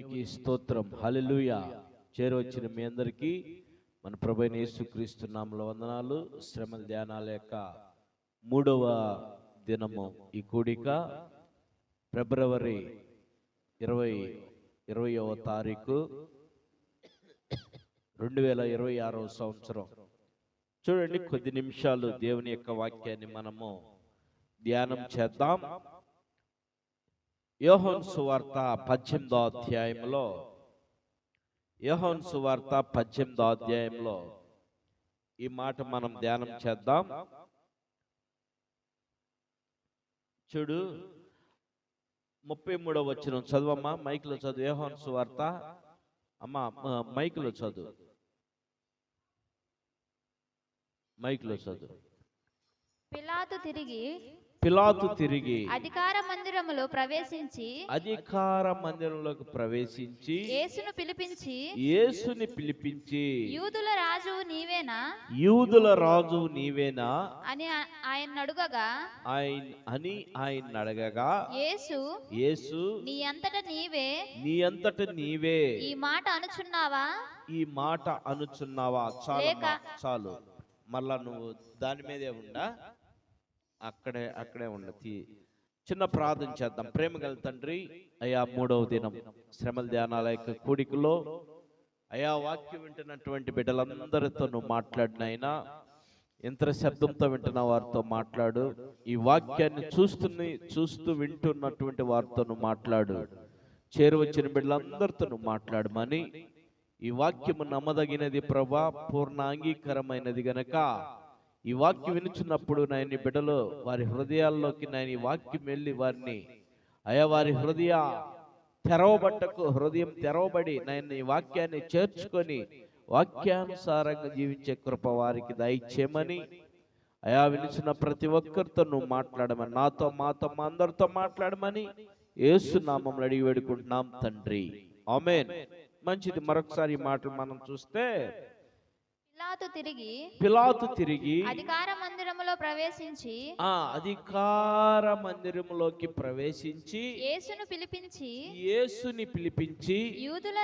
దేవునికి స్తోత్రం. హల్లెలూయా. చేరవచ్చిన మీ అందరికీ మన ప్రభువైన యేసుక్రీస్తు నామములో వందనాలు. శ్రమల ధ్యానాల యొక్క 3వ దినము ఈ కూడిక ఫిబ్రవరి 20వ తారీఖు 2026వ సంవత్సరం. చూడండి, కొద్ది నిమిషాలు దేవుని యొక్క వాక్యాన్ని మనము ధ్యానం చేద్దాం. యోహాను సువార్త 18వ అధ్యాయంలో ఈ మాట మనం ధ్యానం చేద్దాం. చూడు, 33వ వచనం చదువమ్మా. మైక్లో చదువు. యోహాను సువార్త అమ్మా, మైక్లో చదువు. పిలాతు తిరిగి అధికార మందిరంలోకి ప్రవేశించి యేసుని పిలిపించి యూదుల రాజు నీవేనా అని ఆయన అడగగా యేసు నీ అంతట నీవే ఈ మాట అనుచున్నావా. చాలు, మళ్ళా నువ్వు దాని మీదే ఉండా, అక్కడే ఉండతి. చిన్న ప్రార్థన చేద్దాం. ప్రేమ గల తండ్రి, అయా 3వ దినం శ్రమల ధ్యానాల యొక్క కూడికలో అయా వాక్యం వింటున్నటువంటి బిడ్డలందరితో నువ్వు మాట్లాడినైనా, యంత్ర శబ్దంతో వింటున్న వారితో మాట్లాడు. ఈ వాక్యాన్ని చూస్తూ వింటున్నటువంటి వారితో నువ్వు మాట్లాడు. చేరువచ్చిన బిడ్డలందరితో నువ్వు మాట్లాడమని, ఈ వాక్యము నమ్మదగినది ప్రభా, పూర్ణ అంగీకారమైనది గనక ఈ వాక్యం వినుచున్నప్పుడు నాయన బిడ్డలు వారి హృదయాల్లోకి నాయన ఈ వాక్యం వెళ్ళి వారిని అయా వారి హృదయం తెరవబడి నాయన ఈ వాక్యాన్ని చేర్చుకొని వాక్యానుసారంగా జీవించే కృప వారికి దయచేయమని, అయా వినుచున్న ప్రతి ఒక్కరితో నువ్వు మాట్లాడమని, నాతో మాతో మా అందరితో మాట్లాడమని యేసు నామములో అడిగి వేడుకుంటున్నాం తండ్రి, ఆమేన్. మంచిది. మరొకసారి ఈ మాటలు మనం చూస్తే, పిలాతు తిరిగి అధికార మందిరములోకి ప్రవేశించి యేసుని పిలిపించి యూదుల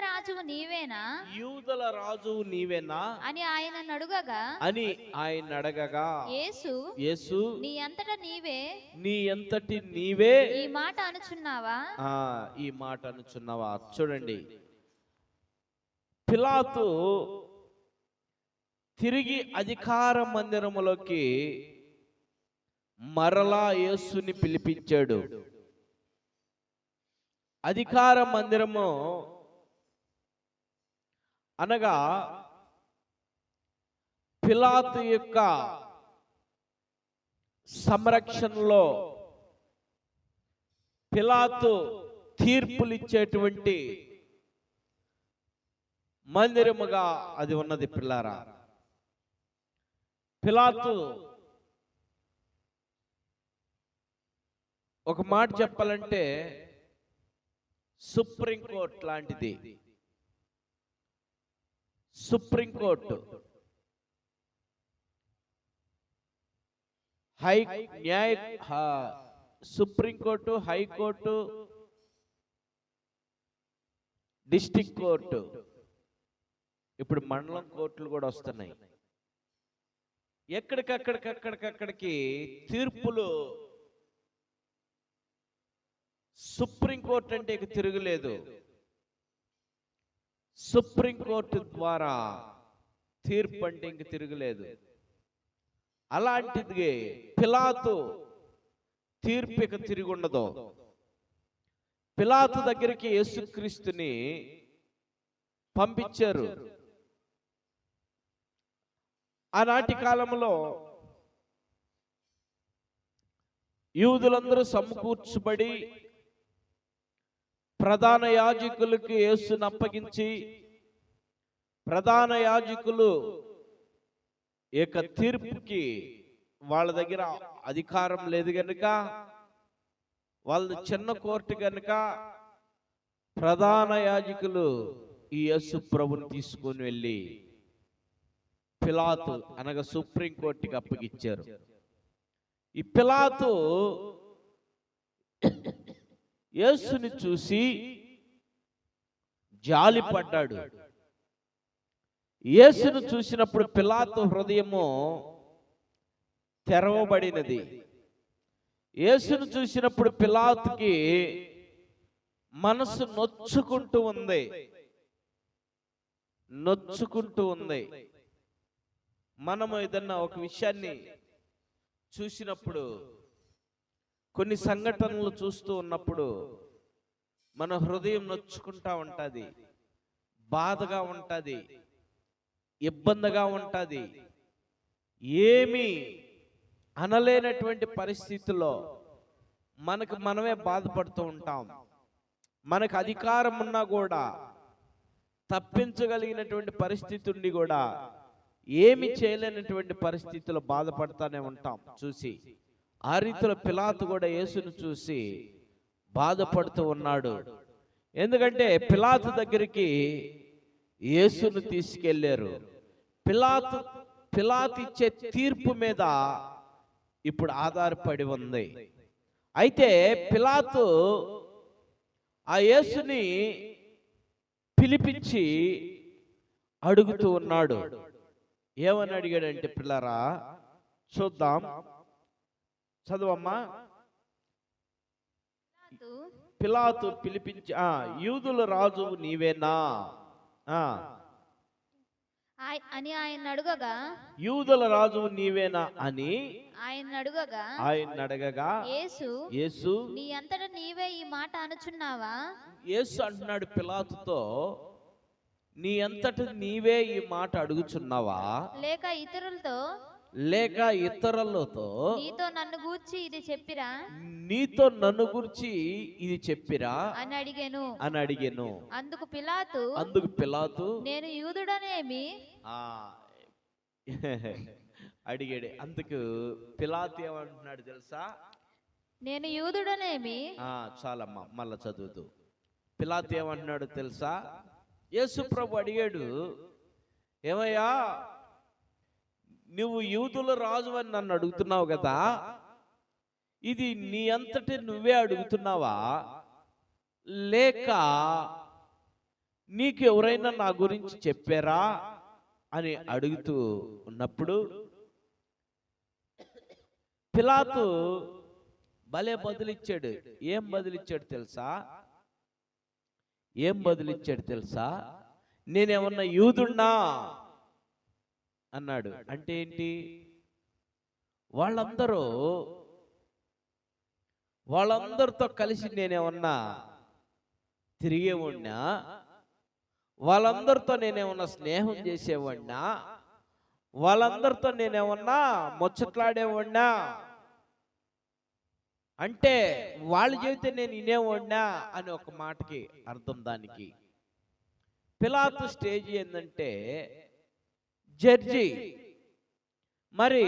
రాజువు నీవేనా అని ఆయన అడగగా యేసు నీ అంతటి నీవే ఈ మాట అనుచున్నావా. చూడండి, పిలాతు తిరిగి అధికార మందిరములోకి మరలా యేసుని పిలిపించాడు. అధికార మందిరము అనగా పిలాతు యొక్క సంరక్షణలో, పిలాతు తీర్పులిచ్చేటువంటి మందిరముగా అది ఉన్నది. పిల్లారా, పిలాతు ఒక మాట చెప్పాలంటే సుప్రీంకోర్టు లాంటిది. Supreme court, supreme court, high court, district court, ఇప్పుడు మండలం కోర్టులు కూడా వస్తున్నాయి. ఎక్కడికక్కడికి తీర్పులు. సుప్రీంకోర్టు అంటే ఇక తిరుగులేదు. సుప్రీంకోర్టు ద్వారా తీర్పు అంటే ఇంక తిరుగులేదు. అలాంటిది పిలాతు తీర్పు ఇక తిరిగి ఉండదు. పిలాతు దగ్గరికి యేసుక్రీస్తుని పంపించారు. ఆనాటి కాలంలో యూదులందరూ సమకూర్చబడి ప్రధాన యాజకులకు యేసును అప్పగించి, ప్రధాన యాజకులు ఏక తీర్పుకి వాళ్ళ దగ్గర అధికారం లేదు గనుక, వాళ్ళది చిన్న కోర్టు గనుక ప్రధాన యాజకులు ఈ యేసు ప్రభుని తీసుకొని వెళ్ళి పిలాతు అనగా సుప్రీంకోర్టుకి అప్పగిచ్చారు. ఈ పిలాతు యేసుని చూసి జాలిపడ్డాడు. యేసును చూసినప్పుడు పిలాతు హృదయము తెరవబడినది. యేసును చూసినప్పుడు పిలాతుకి మనసు నొచ్చుకుంటూ ఉంది. మనము ఏదన్నా ఒక విషయాన్ని చూసినప్పుడు, కొన్ని సంఘటనలు చూస్తూ ఉన్నప్పుడు మన హృదయం నొచ్చుకుంటా ఉంటుంది, బాధగా ఉంటుంది, ఇబ్బందిగా ఉంటుంది. ఏమీ అనలేనటువంటి పరిస్థితుల్లో మనకు మనమే బాధపడుతూ ఉంటాం. మనకు అధికారం ఉన్నా కూడా, తప్పించగలిగినటువంటి పరిస్థితి ఉండి కూడా ఏమి చేయలేనటువంటి పరిస్థితుల్లో బాధపడతానే ఉంటాం చూసి. ఆ రీతిలో పిలాతు కూడా యేసును చూసి బాధపడుతూ ఉన్నాడు. ఎందుకంటే పిలాతు దగ్గరికి యేసును తీసుకెళ్లారు. పిలాతు ఇచ్చే తీర్పు మీద ఇప్పుడు ఆధారపడి ఉంది. అయితే పిలాతు ఆ యేసుని పిలిపించి అడుగుతూ ఉన్నాడు. ఏమని అడిగాడంటే, పిల్లరా చూద్దాం, చదువమ్మా. పిలాతు పిలిపించి, యూదుల రాజు నీవేనా అని ఆయన అడుగగా, యూదుల రాజు నీవేనా అని ఆయన అడగగా, యేసు నీ అంతటా నీవే ఈ మాట అనుచున్నావా? యేసు అంటున్నాడు పిలాతుతో, నీ అంతటా నీవే ఈ మాట అడుగుచున్నావా, లేక ఇతరులతో నీతో నన్ను గూర్చి ఇది చెప్పిరా అని అడిగాను. అందుకు పిలాతు నేను యూదుడనేమి అడిగాడు. అందుకు పిలాతు ఏమంటున్నాడు తెలుసా? నేను యూదుడనేమి. చాలమ్మా, మళ్ళా చదువుతూ. పిలాతు ఏమంటున్నాడు తెలుసా? యేసు ప్రభు అడిగాడు, ఏమయ్యా నువ్వు యూదుల రాజు అని నన్ను అడుగుతున్నావు కదా, ఇది నీ అంతటి నువ్వే అడుగుతున్నావా, లేక నీకు ఎవరైనా నా గురించి చెప్పారా అని అడుగుతూ ఉన్నప్పుడు పిలాతు భలే బదులిచ్చాడు. ఏం బదులిచ్చాడు తెలుసా? నేనేమన్నా యూదున్నా అన్నాడు. అంటే ఏంటి? వాళ్ళందరితో కలిసి నేనేమన్నా తిరిగేవాడినా, వాళ్ళందరితో నేనేమన్నా స్నేహం చేసేవాడినా, వాళ్ళందరితో నేనేమన్నా ముచ్చట్లాడేవాడినా, అంటే వాళ్ళు చెబితే నేను వినేవాడినా అని ఒక మాటకి అర్థం. దానికి పిలాతు స్టేజ్ ఏంటంటే జడ్జి. మరి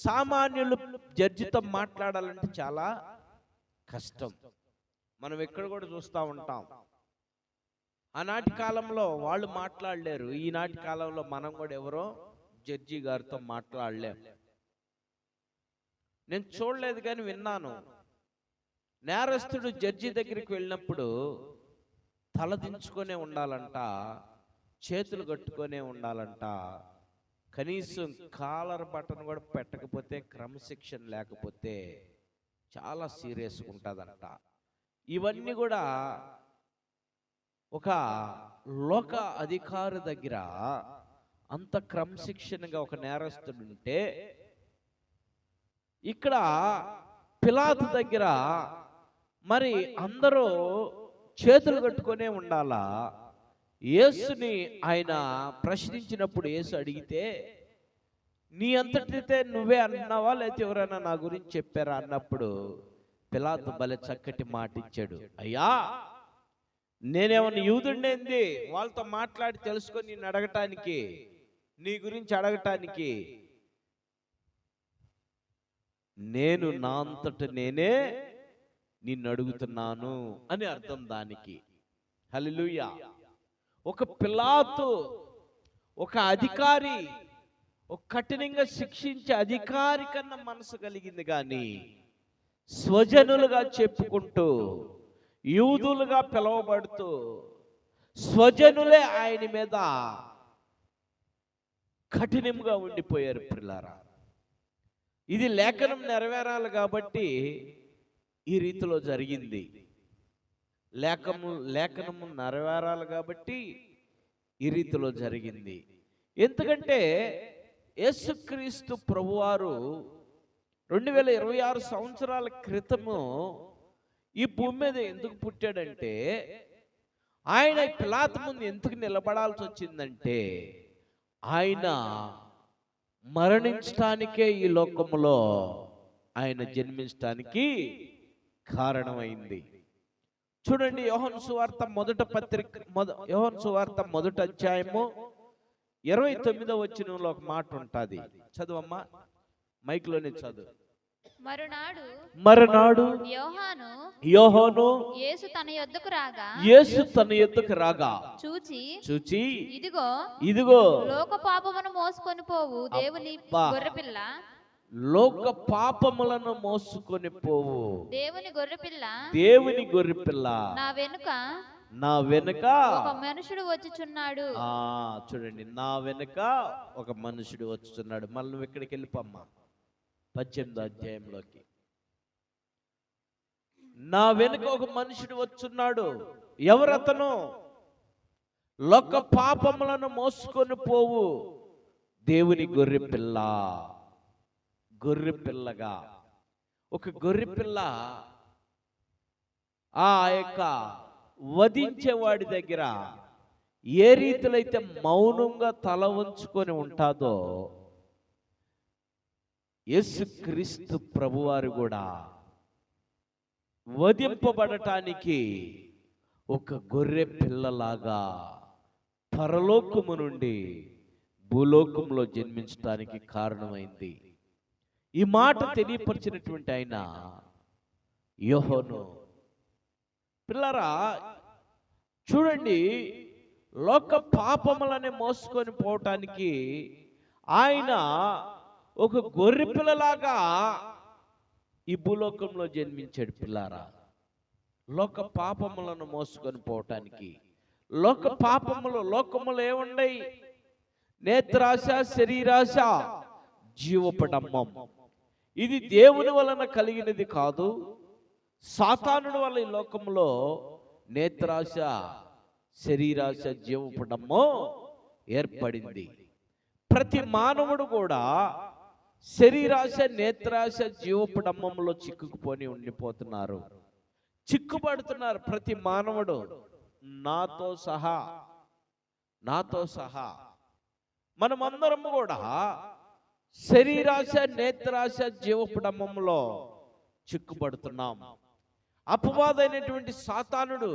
సామాన్యులు జడ్జితో మాట్లాడాలంటే చాలా కష్టం. మనం ఎక్కడ కూడా చూస్తూ ఉంటాం. ఆనాటి కాలంలో వాళ్ళు మాట్లాడలేరు, ఈనాటి కాలంలో మనం కూడా ఎవరో జడ్జి గారితో మాట్లాడలేం. నేను చూడలేదు కానీ విన్నాను. నేరస్తుడు జడ్జి దగ్గరికి వెళ్ళినప్పుడు తలదించుకొనే ఉండాలంట, చేతులు కట్టుకొనే ఉండాలంట, కనీసం కాలర్ బటన్ కూడా పెట్టకపోతే, క్రమశిక్షణ లేకపోతే చాలా సీరియస్గా ఉంటుందంట. ఇవన్నీ కూడా ఒక లోక అధికారి దగ్గర అంత క్రమశిక్షణగా ఒక నేరస్తుడు ఉంటే, ఇక్కడ పిలాతు దగ్గర మరి అందరూ చేతులు కట్టుకొనే ఉండాలా. యేసుని ఆయన ప్రశ్నించినప్పుడు యేసు అడిగితే, నీ అంతటితే నువ్వే అన్నావా లేకపోతే ఎవరైనా నా గురించి చెప్పారా అన్నప్పుడు పిలాతు భలే చక్కటి మాట ఇచ్చాడు. అయ్యా, నేనేమన్నా యూదుండేంది వాళ్ళతో మాట్లాడి తెలుసుకొని నిన్ను అడగటానికి, నీ గురించి అడగటానికి? నేను నా అంతట నేనే నిన్ను అడుగుతున్నాను అని అర్థం దానికి. హల్లెలూయా. ఒక పిలాతు, ఒక అధికారి, ఒక కఠినంగా శిక్షించే అధికారి కన్నా మనసు కలిగింది, కానీ స్వజనులుగా చెప్పుకుంటూ, యూదులుగా పిలువబడుతూ, స్వజనులే ఆయన మీద కఠినంగా ఉండిపోయారు ప్రియులారా. ఇది లేఖనం నెరవేరాలి కాబట్టి ఈ రీతిలో జరిగింది. లేఖనము నెరవేరాలి కాబట్టి ఈ రీతిలో జరిగింది. ఎందుకంటే యేసుక్రీస్తు ప్రభువారు 2026 సంవత్సరాల క్రితము ఈ భూమి మీద ఎందుకు పుట్టాడంటే, ఆయన పిలాతు ముందు ఎందుకు నిలబడాల్సి వచ్చిందంటే, ఆయన మరణించటానికే ఈ లోకములో ఆయన జన్మించటానికి కారణమైంది. చూడండి, యోహాను సువార్త యోహాను సువార్త మొదటి అధ్యాయము 29వ వచనంలో ఒక మాట ఉంటుంది. చదువమ్మా, మైక్లోనే చదువు. మరునాడు యోహాను యేసు తన యొద్దకు రాగా చూచి ఇదిగో లోక పాపమును మోసుకొని పోవు దేవుని గొర్రెపిల్ల, లోక పాపములను మోసుకొని పోవు దేవుని గొర్రెపిల్ల నా వెనుక ఒక మనుషుడు వచ్చుచున్నాడు. చూడండి, నా వెనుక ఒక మనుషుడు వచ్చుచున్నాడు. మళ్ళీ నువ్వు ఇక్కడికి వెళ్ళిపోమ్మా 18వ అధ్యాయంలోకి. నా వెనుక ఒక మనుషుడు వచ్చున్నాడు. ఎవరతను? లోక పాపములను మోసుకొని పోవు దేవుని గొర్రెపిల్ల. గొర్రెపిల్లగా, ఒక గొర్రెపిల్ల ఆ యొక్క వధించేవాడి దగ్గర ఏ రీతిలో అయితే మౌనంగా తల వంచుకొని ఉంటాదో, యేసుక్రీస్తు ప్రభువారు కూడా వధింపబడటానికి ఒక గొర్రె పిల్లలాగా పరలోకము నుండి భూలోకంలో జన్మించడానికి కారణమైంది. ఈ మాట తెలియపరిచినటువంటి ఆయన యోహాను. పిల్లరా, చూడండి, లోక పాపములని మోసుకొని పోవటానికి ఆయన ఒక గొర్రె పిల్లలాగా ఈ భూలోకంలో జన్మించాడు. పిల్లారా, లోక పాపములను మోసుకొని పోవటానికి. లోకములు ఏముండయి? నేత్రాశ, శరీరాశ, జీవపడమ్మం. ఇది దేవుని వలన కలిగినది కాదు, సాతానుడి వల్ల ఈ లోకంలో నేత్రాశ, శరీరాశ, జీవపడమ్మో ఏర్పడింది. ప్రతి మానవుడు కూడా శరీరాశ, నేత్రాశ, జీవపడమ్మంలో చిక్కుకుపోని ఉండిపోతున్నారు, చిక్కుపడుతున్నారు ప్రతి మానవుడు, నాతో సహా. మనమందరం కూడా శరీరాశ, నేత్రాశ, జీవపడమ్మంలో చిక్కుపడుతున్నాం. అపవాదైనటువంటి సాతానుడు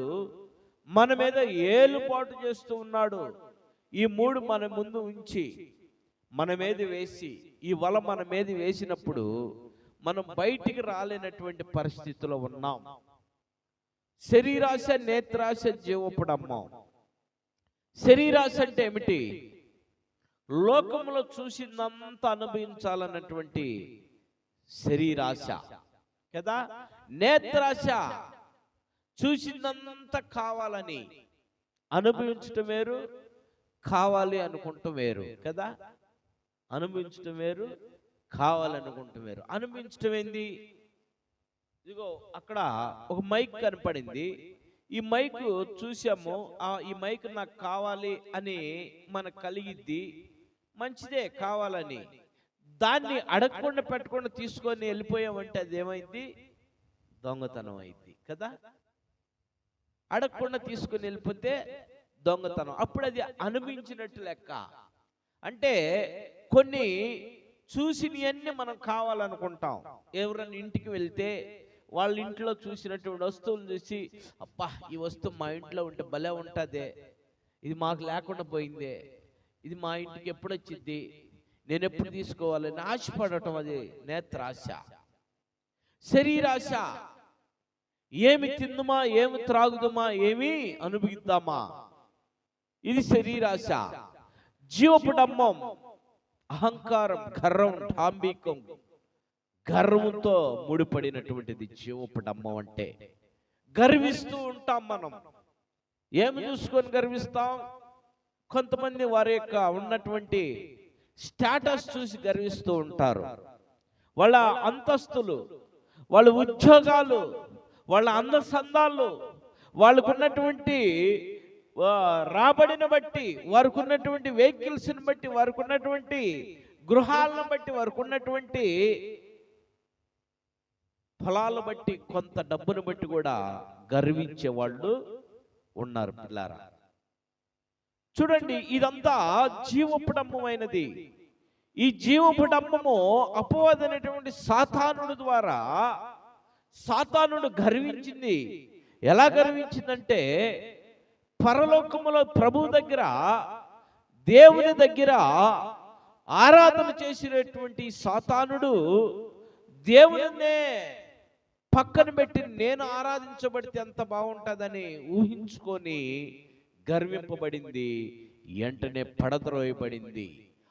మన మీద ఏలుపాటు చేస్తూ ఉన్నాడు. ఈ మూడు మన ముందు ఉంచి మన మీద వేసి, ఈ వల మన మీద వేసినప్పుడు మనం బయటికి రాలేనటువంటి పరిస్థితిలో ఉన్నాం. శరీరాశ, నేత్రాశ, జీవపడమ్మం. శరీరాశ అంటే ఏమిటి? లోకంలో చూసిందంతా అనుభవించాలన్నటువంటి శరీరాశ కదా. నేత్రాశ చూసిందంతా కావాలని అనుభవించటం వేరు, కావాలి అనుకుంటాం వేరు కదా. అనుభవించటం వేరు, కావాలనుకుంటాం వేరు. అనుభవించటం ఏంది? ఇదిగో అక్కడ ఒక మైక్ కనపడింది. ఈ మైక్ చూసాము, ఈ మైక్ నాకు కావాలి అని మనకు కలిగిద్ది, మంచిదే కావాలని. దాన్ని అడగకుండా పెట్టకుండా తీసుకొని వెళ్ళిపోయామంటే అది ఏమైంది? దొంగతనం అయింది కదా. అడగకుండా తీసుకొని వెళ్ళిపోతే దొంగతనం. అప్పుడు అది అనుభవించినట్టు లెక్క. అంటే కొన్ని చూసినవన్నీ మనం కావాలనుకుంటాం. ఎవరైనా ఇంటికి వెళ్తే వాళ్ళ ఇంట్లో చూసినటువంటి వస్తువులు చూసి, అబ్బా ఈ వస్తువు మా ఇంట్లో ఉంటే భలే ఉంటుందే, ఇది మాకు లేకుండా పోయిందే, ఇది మా ఇంటికి ఎప్పుడు వచ్చింది, నేను ఎప్పుడు తీసుకోవాలని ఆశపడటం, అది నేత్రాశ. శరీరాశ, ఏమి తిందుమా, ఏమి త్రాగుదమా, ఏమి అనుభవిద్దామా, ఇది శరీరాశ. జీవపడమ్మం, అహంకారం, గర్వం, డాంబికం, గర్వంతో ముడిపడినటువంటిది జీవపడమ్మం అంటే. గర్విస్తూ ఉంటాం మనం. ఏమి చూసుకొని గర్విస్తాం? కొంతమంది వారి యొక్క ఉన్నటువంటి స్టేటస్ చూసి గర్విస్తూ ఉంటారు. వాళ్ళ అంతస్తులు, వాళ్ళ ఉద్యోగాలు, వాళ్ళ అందసందాలు, వాళ్ళకున్నటువంటి రాబడిని బట్టి, వారికి ఉన్నటువంటి వెహికల్స్ని బట్టి, వారికి ఉన్నటువంటి గృహాలను బట్టి, వారికి ఉన్నటువంటి ఫలాలు బట్టి, కొంత డబ్బును బట్టి కూడా గర్వించే వాళ్ళు ఉన్నారు పిల్లారా. చూడండి, ఇదంతా జీవపుడమ్మమైనది. ఈ జీవపుడమ్మము అపవాదైనటువంటి సాతానుడి ద్వారా సాతానుడు గర్వించింది. ఎలా గర్వించిందంటే, పరలోకములో ప్రభు దగ్గర, దేవుని దగ్గర ఆరాధన చేసినటువంటి సాతానుడు దేవునినే పక్కన పెట్టి నేను ఆరాధించబడితే ఎంత బాగుంటుందని ఊహించుకొని గర్వింపబడింది. వెంటనే పడద్రోయబడింది.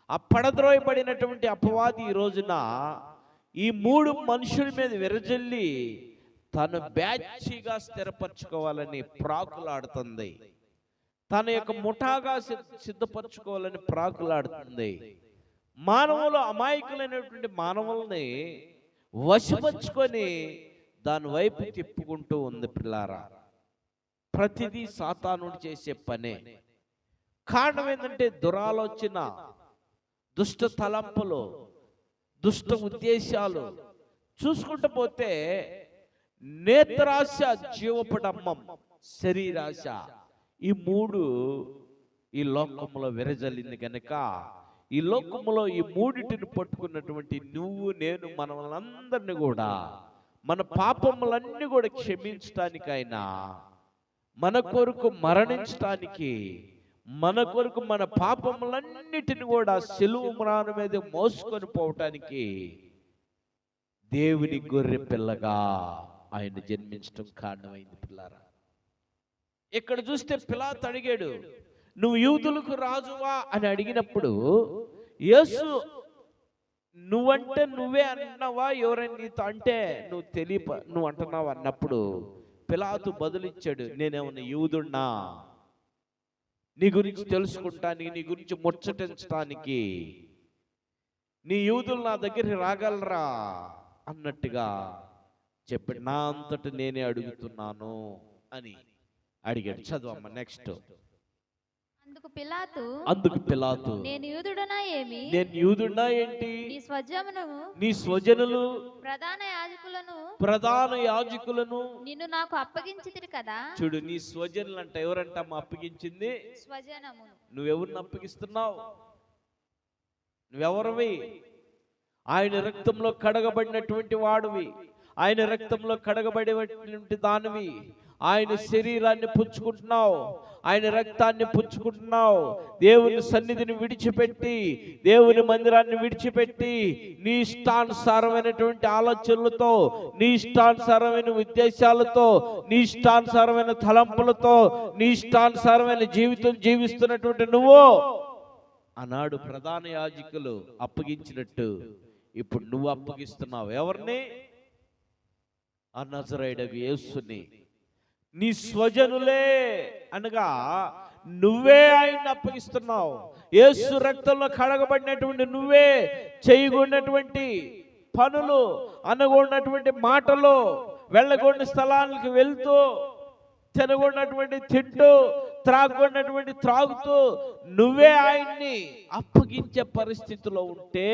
ఆ పడద్రోయబడినటువంటి అపవాది ఈ రోజున ఈ 3 మనుషుల మీద విరజల్లి తను బ్యాచిగా స్థిరపరచుకోవాలని ప్రాకులాడుతుంది. తన యొక్క ముఠాగా సిద్ధపరచుకోవాలని ప్రాకులాడుతుంది. మానవులు, అమాయకులైనటువంటి మానవుల్ని వశపరుచుకొని దాని వైపు తిప్పుకుంటూ ఉంది పిల్లారా. ప్రతిదీ సాతానుడు చేసే పనే. కారణం ఏంటంటే దురాలోచన, దుష్ట తలంపులు, దుష్ట ఉద్దేశాలు. చూసుకుంటూ పోతే నేత్రాశ, జీవపడమ్మం, శరీరాశ, ఈ 3 ఈ లోకంలో విరజల్లింది కనుక ఈ లోకంలో ఈ 3టిని పట్టుకున్నటువంటి నువ్వు, నేను, మనలందరినీ కూడా మన పాపములన్నీ కూడా క్షమించటానికైనా, మన కొరకు మరణించటానికి, మన కొరకు మన పాపములన్నిటిని కూడా సిలువ మ్రాను మీద మోసుకొని పోవటానికి దేవుని గొర్రె పిల్లగా ఆయన జన్మించడం కారణమైంది పిల్లారా. ఇక్కడ చూస్తే పిలాతు అడిగాడు, నువ్వు యూదులకు రాజువా అని అడిగినప్పుడు యేసు నువ్వంటే నువ్వే అన్నావా, ఎవరైనా నీతో అంటే నువ్వు అంటున్నావు అన్నప్పుడు పిలాతు బదులిచ్చాడు, నేనేమన్నా యూదున్నా? నీ గురించి తెలుసుకుంటానికి, నీ గురించి ముచ్చటించడానికి నీ యూదులు నా దగ్గరికి రాగలరా అన్నట్టుగా చెప్పాడు. నా అంతట నేనే అడుగుతున్నాను అని అడిగాడు. చదవమ్మ నెక్స్ట్. అందుకు పిలాతు నేను యూదుడనా ఏమి? నేను యూదుడనా ఏంటి? నీ స్వజనులు ప్రధాన యాజకులను నిన్ను నాకు అప్పగించితిరి కదా. చూడు, నీ స్వజనులు అంట. ఎవరంటమ్మా అప్పగించింది? స్వజనము. నువ్వెవరిని అప్పగిస్తున్నావు? నువ్వెవరివి? ఆయన రక్తంలో కడగబడినటువంటి వాడివి, ఆయన రక్తంలో కడగబడినటువంటి దానివి. ఆయన శరీరాన్ని పుచ్చుకుంటున్నావు, ఆయన రక్తాన్ని పుచ్చుకుంటున్నావు. దేవుని సన్నిధిని విడిచిపెట్టి, దేవుని మందిరాన్ని విడిచిపెట్టి, నీ ఇష్టానుసారమైనటువంటి ఆలోచనలతో, నీ ఇష్టానుసారమైన ఉద్దేశాలతో, నీ ఇష్టానుసారమైన తలంపులతో, నీ ఇష్టానుసారమైన జీవితం జీవిస్తున్నటువంటి నువ్వు ఆనాడు ప్రధాన యాజకులు అప్పగించినట్టు ఇప్పుడు నువ్వు అప్పగిస్తున్నావు. ఎవరిని? ఆ నజరేయుడగు యేసుని. నీ స్వజనులే అనగా నువ్వే ఆయన్ని అప్పగిస్తున్నావు. యేసు రక్తంలో కడగబడినటువంటి నువ్వే చేయగొన్నటువంటి పనులు, అనగొన్నటువంటి మాటలు, వెళ్ళగొన్న స్థలానికి వెళ్తూ, తినగొన్నటువంటి తింటూ, త్రాగొన్నటువంటి త్రాగుతూ నువ్వే ఆయన్ని అప్పగించే పరిస్థితిలో ఉంటే,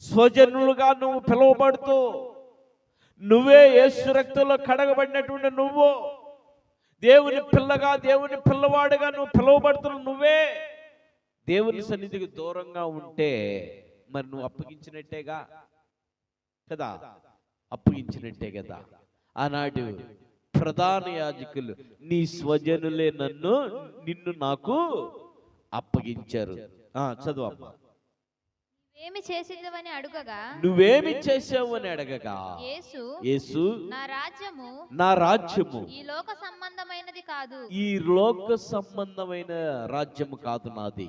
స్వజనులుగా నువ్వు పిలువబడుతూ, నువ్వే యేసు రక్తంలో కడగబడినటువంటి నువ్వు దేవుని పిల్లగా, దేవుని పిల్లవాడుగా నువ్వు పిలువబడుతున్న నువ్వే దేవుని సన్నిధికి దూరంగా ఉంటే మరి నువ్వు అప్పగించినట్టేగా కదా, అప్పగించినట్టే కదా. ఆనాడు ప్రధాన యాజకులు నీ స్వజనులే నిన్ను నాకు అప్పగించారు. చదువమ్మా. నువ్వేమి చేసావు అని అడగగా యేసు నా రాజ్యము ఈ లోక సంబంధమైన రాజ్యము కాదు నాది.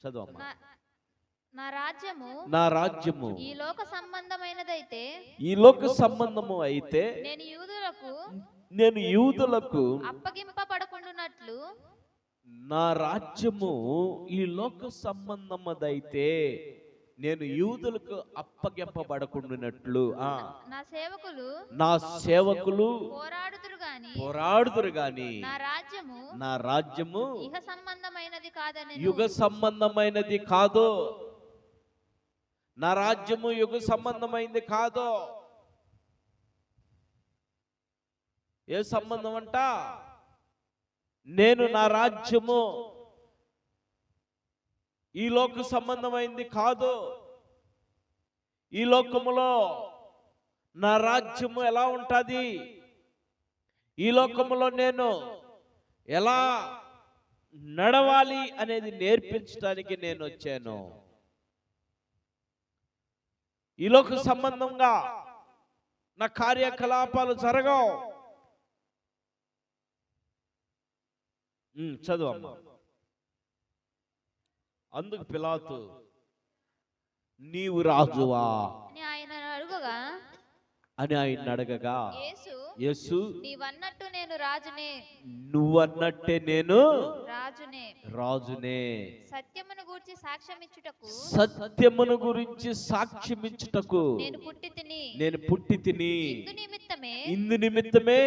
చదువమ్మా. నా రాజ్యము ఈ లోక సంబంధము అయితే నేను యూదులకు అప్పగింపబడకుండునట్లు నా రాజ్యము ఈ లోక సంబంధమదైతే నేను యూదులకు అప్పగింపబడకుండానట్లు నా సేవకులు పోరాడుదురు గాని నా రాజ్యము యుగ సంబంధమైనది కాదు. నా రాజ్యము యుగ సంబంధమైనది కాదు. ఏ సంబంధం అంట? నేను నా రాజ్యము ఈ లోక సంబంధమైంది కాదు. ఈ లోకములో నా రాజ్యము ఎలా ఉంటుంది, ఈ లోకములో నేను ఎలా నడవాలి అనేది నేర్పించడానికి నేను వచ్చాను. ఈ లోక సంబంధంగా నా కార్యకలాపాలు జరగవు. చదువు. అందుకు పిలాతు, నీవు రాజువా అని ఆయన అడగగా యేసు, నువ్వన్నట్టే నేను రాజునే. సత్యమును గురించి సాక్ష్యమిచ్చుటకు నేను పుట్టి తిని, ఇందు నిమిత్తమే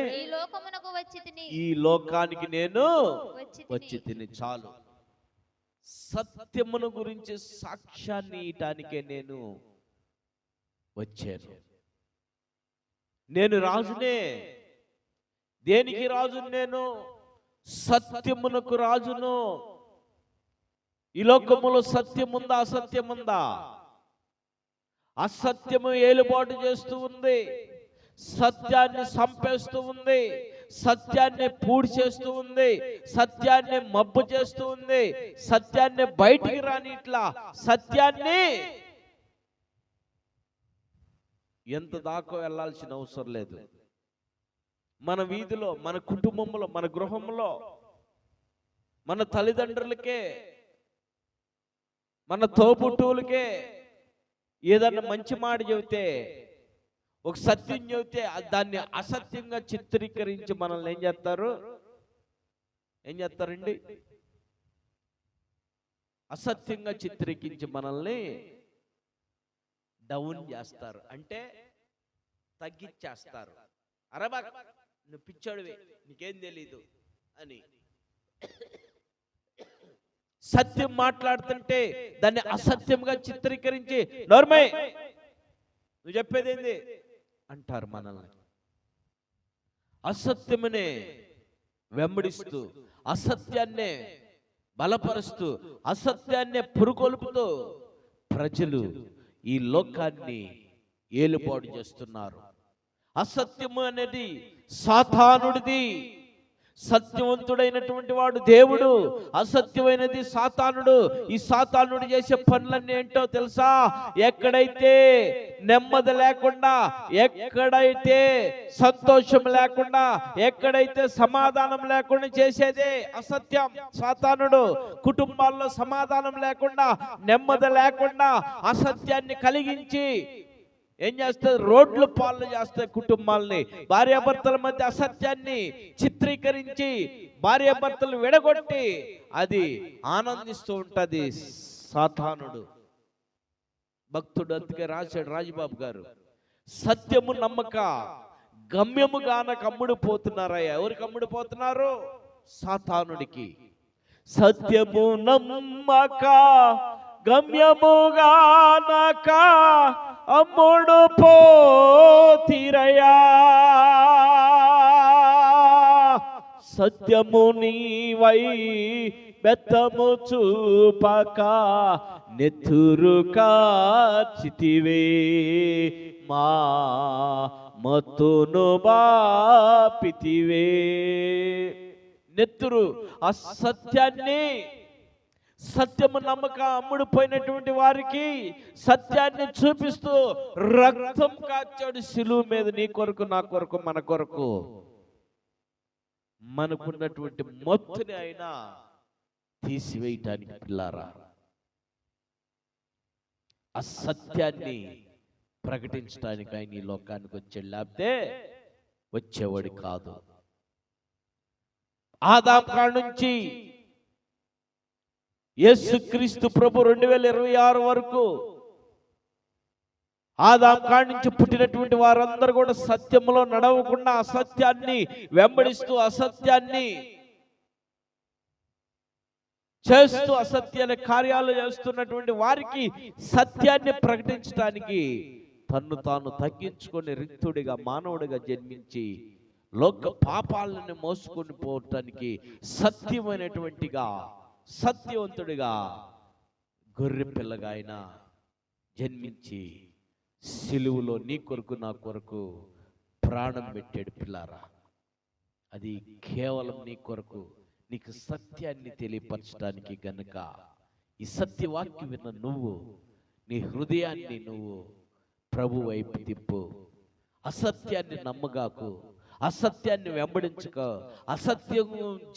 ఈ లోకానికి నేను వచ్చి తిని. చాలు. సత్యమును గురించి సాక్ష్యాన్ని ఇయటానికే నేను వచ్చాను. నేను రాజునే. దేనికి రాజు? నేను సత్యమునకు రాజును. ఈ లోకములో సత్యముందా అసత్యముందా? అసత్యము ఏలుబాటు చేస్తూ ఉంది, సత్యాన్ని చంపేస్తూ ఉంది, సత్యాన్ని పూడి చేస్తూ ఉంది, సత్యాన్ని మబ్బు చేస్తూ ఉంది, సత్యాన్ని బయటికి రాని ఇట్లా సత్యాన్ని ఎంత దాకా వెళ్ళాల్సిన అవసరం లేదు. మన వీధిలో, మన కుటుంబంలో, మన గృహంలో, మన తల్లిదండ్రులకే, మన తోబుట్టువులకే ఏదన్నా మంచి మాట చెబితే, ఒక సత్యం చెబితే దాన్ని అసత్యంగా చిత్రీకరించి మనల్ని ఏం చేస్తారండి? అసత్యంగా చిత్రీకరించి మనల్ని డౌన్ చేస్తారు, అంటే తగ్గించేస్తారు. అరబా, నువ్వు పిచ్చోడివే, నీకేం తెలీదు అని. సత్యం మాట్లాడుతుంటే దాన్ని అసత్యంగా చిత్రీకరించి నోర్మే, నువ్వు చెప్పేది ఏంది అంటారు మనల్ని. అసత్యమనే వెంబడిస్తూ, అసత్యాన్నే బలపరుస్తూ, అసత్యాన్నే పురుకొల్పుతూ ప్రజలు ఈ లోకాన్ని ఏలుపాటు చేస్తున్నారు. అసత్యము అనేది సాతానుడిది. సత్యవంతుడైనటువంటి వాడు దేవుడు, అసత్యమైనది సాతానుడు. ఈ సాతానుడు చేసే పనులన్నీ ఏంటో తెలుసా? ఎక్కడైతే నెమ్మది లేకుండా, ఎక్కడైతే సంతోషం లేకుండా, ఎక్కడైతే సమాధానం లేకుండా చేసేదే అసత్యం. సాతానుడు కుటుంబాల్లో సమాధానం లేకుండా, నెమ్మది లేకుండా అసత్యాన్ని కలిగించి ఏం చేస్తుంది? రోడ్లు పాలన చేస్తాయి కుటుంబాలని. భార్యాభర్తల మధ్య అసత్యాన్ని చిత్రీకరించి భార్యాభర్తలు విడగొట్టి అది ఆనందిస్తూ ఉంటది సాతానుడు. భక్తుడు అందుకే రాశాడు రాజబాబు గారు, సత్యము నమ్మక గమ్యము గానక అమ్ముడు పోతున్నారయ్యా. ఎవరికి అమ్ముడు పోతున్నారు? సాతానుడికి. సత్యము నమ్మక గమ్యము గానక అమ్ముడు పోతిరయా. సత్యము నీవై బెత్తము చూపక నెత్తురు కాచితివే, మా మత్తును బాపితివే. నెత్తురు అసత్యాన్ని, సత్యము నమ్మక అమ్ముడుపోయినటువంటి వారికి సత్యాన్ని చూపిస్తూ రక్తం కాచాడు శిలువ మీద. నీ కొరకు, నా కొరకు, మన కొరకు. మనకున్నటువంటి మొత్తుని అయినా తీసివేయటానికి పిల్లారా, అసత్యాన్ని ప్రకటించడానికి ఆయన ఈ లోకానికి వచ్చాడు, లేకపోతే వచ్చేవాడు కాదు. ఆదాం కాడ నుంచి యేసుక్రీస్తు ప్రభు 2026 వరకు ఆదాం కాడ నుంచి పుట్టినటువంటి వారందరూ కూడా సత్యంలో నడవకుండా అసత్యాన్ని వెంబడిస్తూ అసత్యాన్ని చేస్తూ అసత్యాల కార్యాలు చేస్తున్నటువంటి వారికి సత్యాన్ని ప్రకటించడానికి తన్ను తాను తగ్గించుకొని రిక్తుడిగా మానవుడిగా జన్మించి లోక పాపాలను మోసుకొని పోవటానికి సత్యమైనటువంటిగా సత్యవంతుడిగా గొర్రె పిల్లగా ఆయన జన్మించి సిలువలో నీ కొరకు నా కొరకు ప్రాణం పెట్టాడు పిల్లారా. అది కేవలం నీ కొరకు నీకు సత్యాన్ని తెలియపరచడానికి గనుక ఈ సత్యవాక్యం విన్న నువ్వు నీ హృదయాన్ని నువ్వు ప్రభు వైపు తిప్పు. అసత్యాన్ని నమ్మగాకు, అసత్యాన్ని వెంబడించుకో, అసత్యం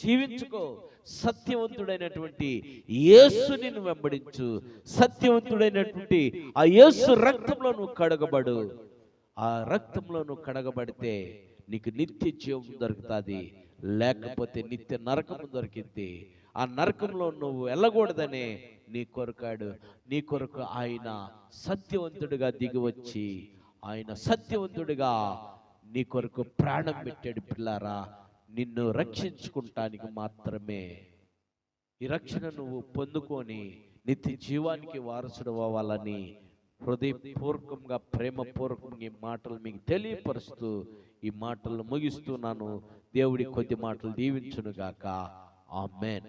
జీవించుకో. సత్యవంతుడైనటువంటి యేసుని నువ్వు వెంబడించు. సత్యవంతుడైనటువంటి ఆ యేసు రక్తంలో నువ్వు కడగబడు. ఆ రక్తంలో నువ్వు కడగబడితే నీకు నిత్య జీవం దొరుకుతుంది, లేకపోతే నిత్య నరకము దొరికింది. ఆ నరకంలో నువ్వు వెళ్ళకూడదనే నీ కొరకు ఆయన సత్యవంతుడిగా దిగివచ్చి ఆయన సత్యవంతుడిగా నీ కొరకు ప్రాణం పెట్టాడు పిల్లారా. నిన్ను రక్షించుకుంటానికి మాత్రమే. ఈ రక్షణ నువ్వు పొందుకొని నిత్య జీవానికి వారసుడు అవ్వాలని హృదయపూర్వకంగా ప్రేమపూర్వకంగా ఈ మాటలు మీకు తెలియపరుస్తూ ఈ మాటలు ముగిస్తున్నాను. దేవుడి కొద్ది మాటలు దీవించునుగాక. ఆమేన్.